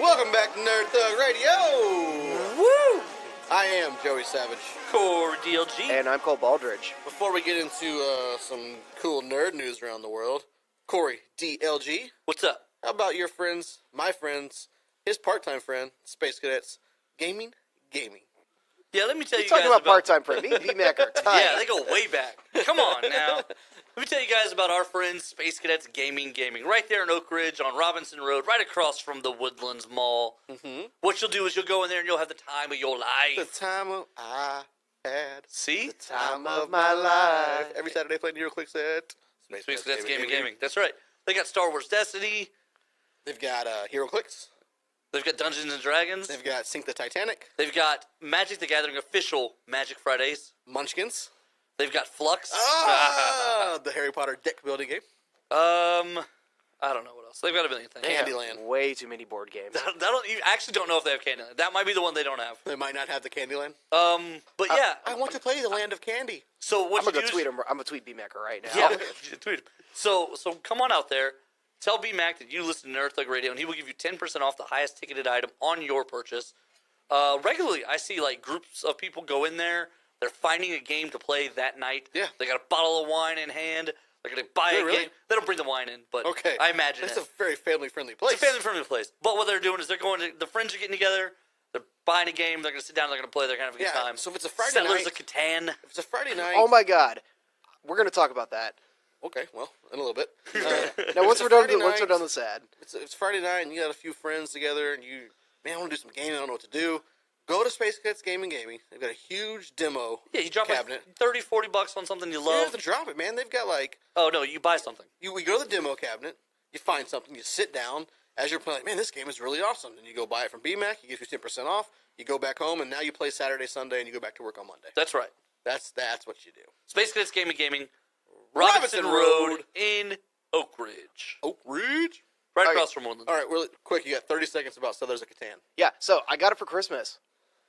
Welcome back to Nerd Thug Radio. Woo! I am Joey Savage. Core DLG. And I'm Cole Baldridge. Before we get into some cool nerd news around the world, Corey DLG. What's up? How about your friends, my friends, his part-time friend, Space Cadets, gaming? Yeah, let me tell you Talking guys about part-time friend. Me and B-Mac are tight. Yeah, they go way back. Come on now. Let me tell you guys about our friends, Space Cadets Gaming. Right there in Oak Ridge on Robinson Road, right across from the Woodlands Mall. Mm-hmm. What you'll do is you'll go in there and you'll have the time of your life. The time I had. See? The time of my life. Every Saturday playing HeroClix at Space Cadets Gaming. That's right. They got Star Wars Destiny. They've got HeroClix. They've got Dungeons & Dragons. They've got Sink the Titanic. They've got Magic the Gathering official Magic Fridays. Munchkins. They've got Flux. The Harry Potter deck building game. I don't know what else. They've got a million things. Candyland. Way too many board games. You actually don't know if they have Candyland. That might be the one they don't have. They might not have the Candyland. But yeah. I want to play the Land of Candy. So what I'm gonna tweet him. I'm gonna tweet B-Mac right now. Yeah, tweet him. So come on out there. Tell B-Mac that you listen to Nerd Thug Radio, and he will give you 10% off the highest ticketed item on your purchase. Regularly, I see like groups of people go in there. They're finding a game to play that night. Yeah. They got a bottle of wine in hand. They're going to buy a game. They don't bring the wine in, but okay. I imagine it's a very family-friendly place. It's a family-friendly place. But what they're doing is the friends are getting together. They're buying a game. They're going to sit down. They're going to play. They're going to have a good time. So if it's a Friday Settlers night. of Catan. If it's a Friday night. Oh my God, we're gonna talk about that. Okay, well, in a little bit. Now once we're done with sad. It's Friday night and you got a few friends together and I want to do some gaming. I don't know what to do. Go to Space Cadets Gaming. They've got a huge demo. Yeah, you drop cabinet. like $30-$40 on something you You love. don't have to drop it, man. They've got like. Oh no, you buy something. We go to the demo cabinet. You find something. You sit down. As you're playing, man, this game is really awesome. Then you go buy it from BMAC. He gives you 10% off. You go back home, and now you play Saturday, Sunday, and you go back to work on Monday. That's right. That's what you do. Space Cadets Gaming. Robinson Road in Oak Ridge. Oak Ridge? Right across from Woodlands. All right, really quick. You got 30 seconds about Settlers of Catan. Yeah, so I got it for Christmas.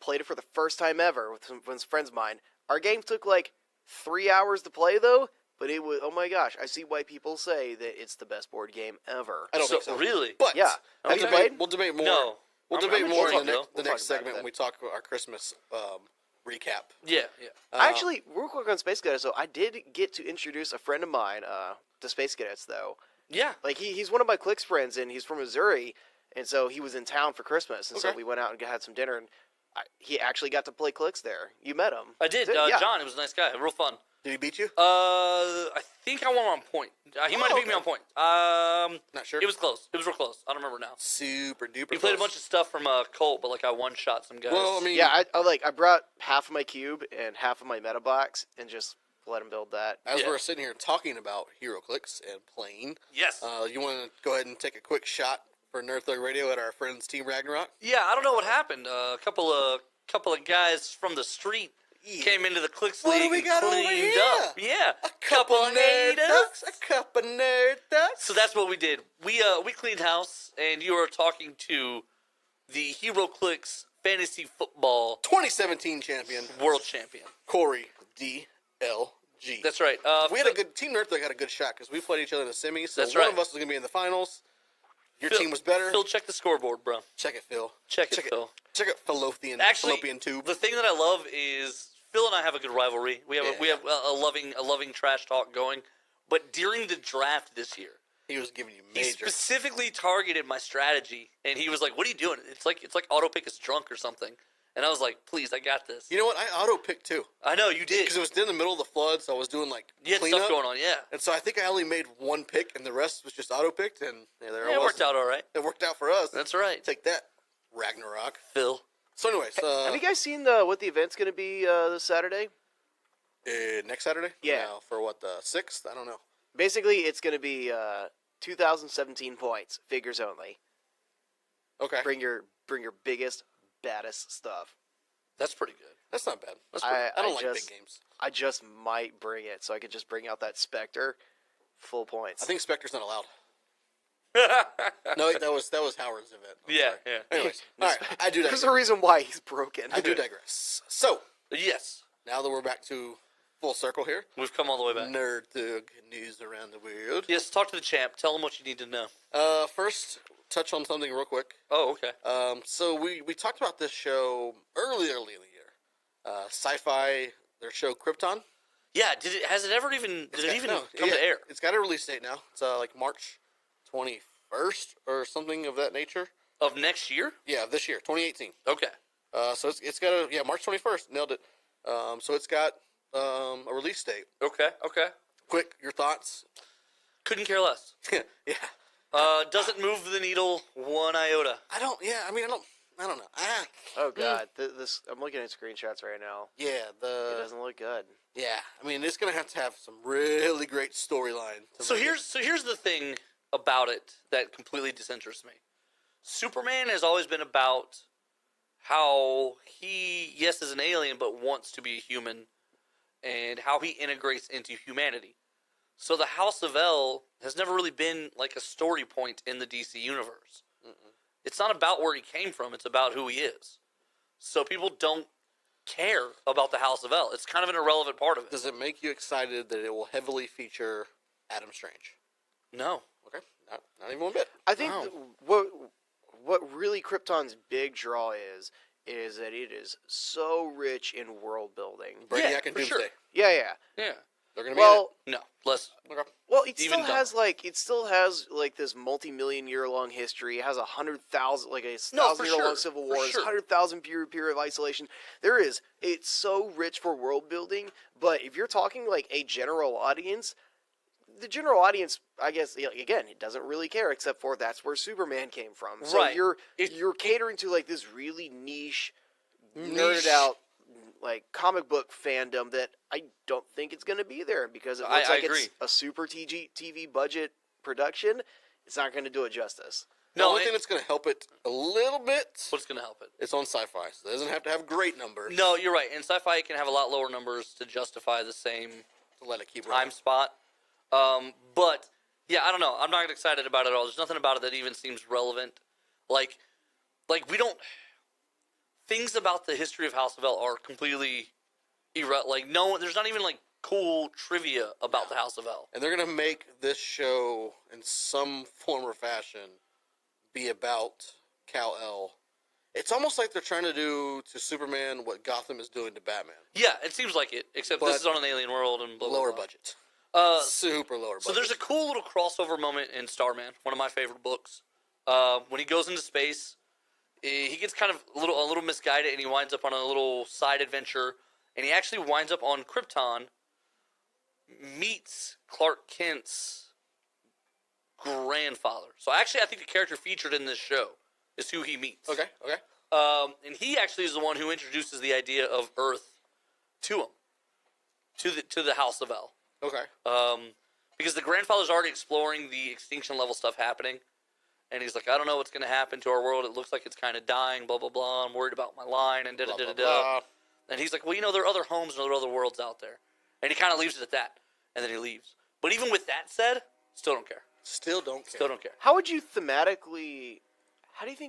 Played it for the first time ever with some friends of mine. Our game took like 3 hours to play though, but it was, oh my gosh, I see why people say that it's the best board game ever. I don't think so. Really? But yeah. Have you played? We'll debate more. No. We'll debate more in the next talk segment about it when we talk about our Christmas recap. Yeah. Actually, real quick on Space Cadets, so I did get to introduce a friend of mine to Space Cadets, though. Yeah. Like, he's one of my Clicks friends, and he's from Missouri, and so he was in town for Christmas, and so we went out and had some dinner, and he actually got to play Clicks there. You met him. I did. Yeah. John, it was a nice guy. Real fun. Did he beat you? I think I won on point. He might have beat me on point. Not sure. It was close. It was real close. I don't remember now. Super duper. He played a bunch of stuff from Colt, but like I one-shot some guys. Well, I mean, Yeah, I brought half of my cube and half of my meta box, and just let him build that. as we're sitting here talking about HeroClix and playing, yes. you want to go ahead and take a quick shot for Nerd Thug Radio at our friends Team Ragnarok? Yeah, I don't know what happened. A couple of guys from the street came into the Clicks What League do we got and over cleaned here? up. Yeah, A couple of nerd ducks. A couple nerd ducks. So that's what we did. We cleaned house, and you were talking to the HeroClix Fantasy Football 2017 champion, World Champion. Corey DLG. That's right. We had a good Team Nerd Thug had a good shot because we played each other in the semis. So That's one right. of us was going to be in the finals. Your Phil, team was better. Phil, check the scoreboard, bro. Check it, Phil. Check it, Phil. Check it, fallopian tube. The thing that I love is Phil and I have a good rivalry. We have a loving trash talk going. But during the draft this year, He was giving you he major. specifically targeted my strategy, and he was like, "What are you doing? It's like auto pick is drunk or something." And I was like, "Please, I got this." You know what? I auto-picked too. I know you did Because it was in the middle of the flood, so I was doing like You had cleanup. stuff going on, yeah. And so I think I only made one pick, and the rest was just auto-picked, and there I Yeah, it was. worked out all right. It worked out for us. That's right, Take that, Ragnarok. Phil. So anyways, Have you guys seen what the event's going to be this Saturday? next Saturday? Yeah. No, for what, the 6th? I don't know. Basically, it's going to be 2017 points, figures only. Okay. Bring your biggest, baddest stuff. That's pretty good. That's not bad. That's I don't like just- big games. I just might bring it so I could just bring out that Spectre, full points. I think Spectre's not allowed. No, wait, that was Howard's event. I'm Yeah, sorry. yeah. Anyways, all right, I do There's digress. a reason why he's broken. I do digress. So, Yes. now that we're back to full circle here. We've come all the way back. Nerd Thug news around the world. Yes, talk to the champ. Tell him what you need to know. First, touch on something real quick. Oh, okay. So we talked about this show early in the year. Sci-Fi, their show Krypton. Yeah, did it come to air? It's got a release date now. It's like March 21st or something of that nature. Of next year? Yeah, this year, 2018. Okay. So it's got March 21st. Nailed it. So it's got a release date. Okay. Quick, your thoughts? Couldn't care less. Yeah. Doesn't move the needle one iota. I don't know. Oh God, this I'm looking at screenshots right now. Yeah, It doesn't look good. yeah. I mean, it's gonna have to have some really great storyline. So here's the thing about it that completely disinterests me. Superman has always been about how he, yes, is an alien, but wants to be a human, and how he integrates into humanity. So the House of L has never really been like a story point in the DC universe. It's not about where he came from. It's about who he is. So people don't care about the House of L. It's kind of an irrelevant part of it. Does it make you excited that it will heavily feature Adam Strange? No. Okay, not even one bit. I think Wow. what really Krypton's big draw is that it is so rich in world building. Brainiac and for sure. Doomsday. Yeah. Yeah. They're gonna be Well, No. Less. in it. Okay. well, it Even still has this multi-million-year long history. It has 100,000 like a No, for 1,000-year long sure. Civil For War. It's sure. 100,000 period of isolation. It's so rich for world building. But if you're talking like a general audience, the general audience, I guess, again, it doesn't really care except for that's where Superman came from. So Right. you're catering to like this really niche, nerded out like comic book fandom that I don't think it's going to be there because it looks I like agree. it's a super TV budget production. It's not going to do it justice. The No. only thing that's gonna help it a little bit. What's going to help it? It's on Sci-Fi, so it doesn't have to have great numbers No, you're right. In sci-fi, it can have a lot lower numbers to justify the same to let it keep time running. spot. But yeah, I don't know. I'm not excited about it at all. There's nothing about it that even seems relevant. Like we don't. Things about the history of House of L are completely like no. There's not even like cool trivia about the House of L. And they're gonna make this show in some form or fashion be about Kal-El. It's almost like they're trying to do to Superman what Gotham is doing to Batman. Yeah, it seems like it. Except But this is on an alien world and blah, blah, Lower blah. budget. Super lower budget. So there's a cool little crossover moment in Starman, one of my favorite books. When he goes into space, he gets kind of a little misguided, and he winds up on a little side adventure, and he actually winds up on Krypton, meets Clark Kent's grandfather. So actually, I think the character featured in this show is who he meets. Okay. And he actually is the one who introduces the idea of Earth to him, to the House of L. Okay. Because the grandfather's already exploring the extinction level stuff happening, and he's like, I don't know what's going to happen to our world. It looks like it's kind of dying, blah, blah, blah. I'm worried about my line, and Blah, blah, da-da-da-da-da. blah. And he's like, well, there are other homes and there are other worlds out there. And he kind of leaves it at that, and then he leaves. But even with that said, still don't care. Still don't care. Still don't care. How do you think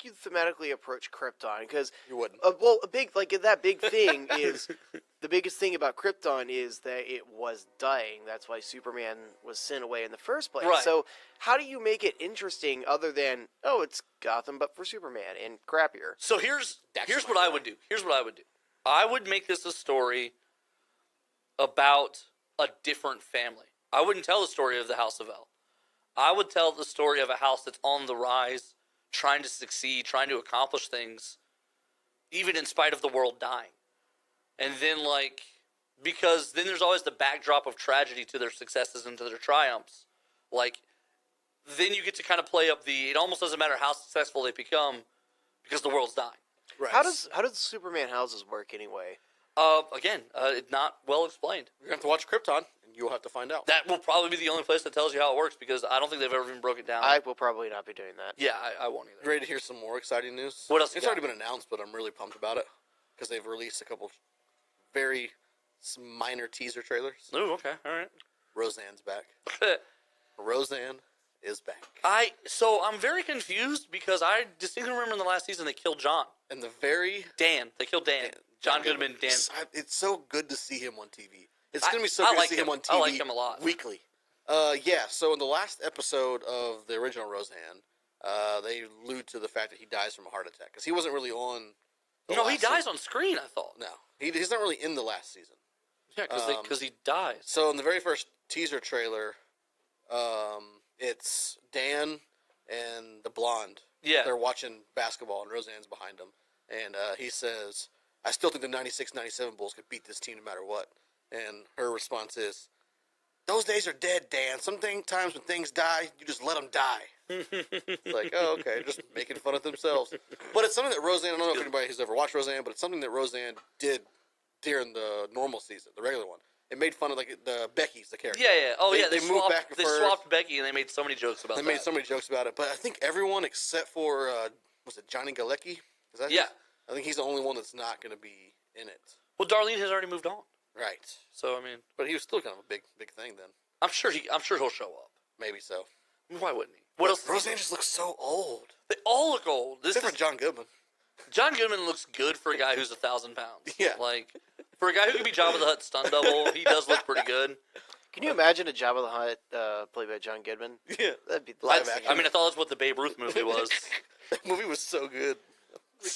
you'd thematically approach Krypton? Because You wouldn't. a big that big thing is the biggest thing about Krypton is that it was dying. That's why Superman was sent away in the first place. Right. So how do you make it interesting other than it's Gotham but for Superman and crappier? So here's That's what my I would do. Here's what I would do. I would make this a story about a different family. I wouldn't tell the story of the House of L. I would tell the story of a house that's on the rise, trying to succeed, trying to accomplish things, even in spite of the world dying. And then, because then there's always the backdrop of tragedy to their successes and to their triumphs. Then you get to kind of play up it almost doesn't matter how successful they become because the world's dying. Right. How does Superman houses work anyway? Again, it's not well explained. You're gonna have to watch Krypton, and you'll have to find out. That will probably be the only place that tells you how it works because I don't think they've ever even broke it down. I will probably not be doing that. Yeah, I won't either. Ready to hear some more exciting news? What else you It's got? already been announced, but I'm really pumped about it because they've released a couple very minor teaser trailers. Ooh, okay, all right. Roseanne's back. Roseanne is back. So I'm very confused because I distinctly remember in the last season they killed John. And the very They killed Dan. John Goodman, Dan. It's so good to see him on TV. It's going to be so I good like to see him on TV I like him a lot. weekly. Yeah, so in the last episode of the original Roseanne, they allude to the fact that he dies from a heart attack. Because he wasn't really on the No, he last dies season. on screen, I thought. No, he's not really in the last season. Yeah, because he dies. So in the very first teaser trailer, it's Dan and the blonde. Yeah. They're watching basketball, and Roseanne's behind them. And he says, I still think the 96-97 Bulls could beat this team no matter what. And her response is, those days are dead, Dan. Sometimes when things die, you just let them die. It's like, oh, okay, just making fun of themselves. But it's something that Roseanne, I don't know if anybody who's ever watched Roseanne, but it's something that Roseanne did during the normal season, the regular one. It made fun of like the Becky's the character. Yeah, yeah. Oh, yeah. They moved back and They forth. swapped Becky, and they made so many jokes about They that. made so many jokes about it, but I think everyone except for was it Johnny Galecki? Is that Yeah. I think he's the only one that's not going to be in it. Well, Darlene has already moved on, Right. so I mean, But he was still kind of a big thing then. I'm sure he'll show up. Maybe so. I mean, why wouldn't he? What else? Roseanne just looks so old. They all look old. This Except is for John Goodman. John Goodman looks good for a guy who's 1,000 pounds. Yeah. Like for a guy who can be Jabba the Hutt stunt double, he does look pretty good. Can you imagine a Jabba the Hutt played by John Goodman? Yeah. That'd be Live action. I mean, I thought that's what the Babe Ruth movie was. That movie was so good.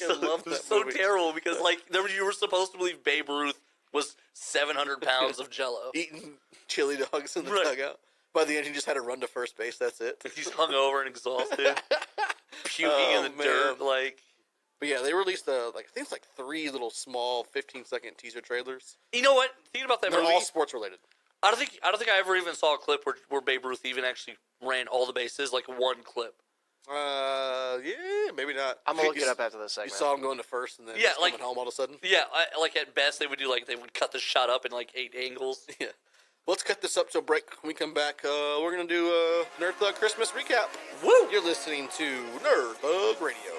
I love It was that so movie. terrible because like you were supposed to believe Babe Ruth was 700 pounds of Jello. Eating chili dogs in the Right. dugout. By the end, he just had to run to first base. That's it. He's hungover and exhausted, puking in the Oh, dirt. man. Like, But yeah, they released I think it's like 3 little small 15-second teaser trailers. you know what? Thinking about that They're movie, all sports related. I don't think I ever even saw a clip where Babe Ruth even actually ran all the bases, like one clip. Yeah, maybe not. I'm gonna look You it up after this You segment. saw him going to first and then Yeah, just like- coming home all of a sudden. Yeah, like at best they would cut the shot up in like 8 angles. Yeah. Let's cut this up to a break. When we come back, we're gonna do a Nerd Thug Christmas recap. Woo! You're listening to Nerd Thug Radio.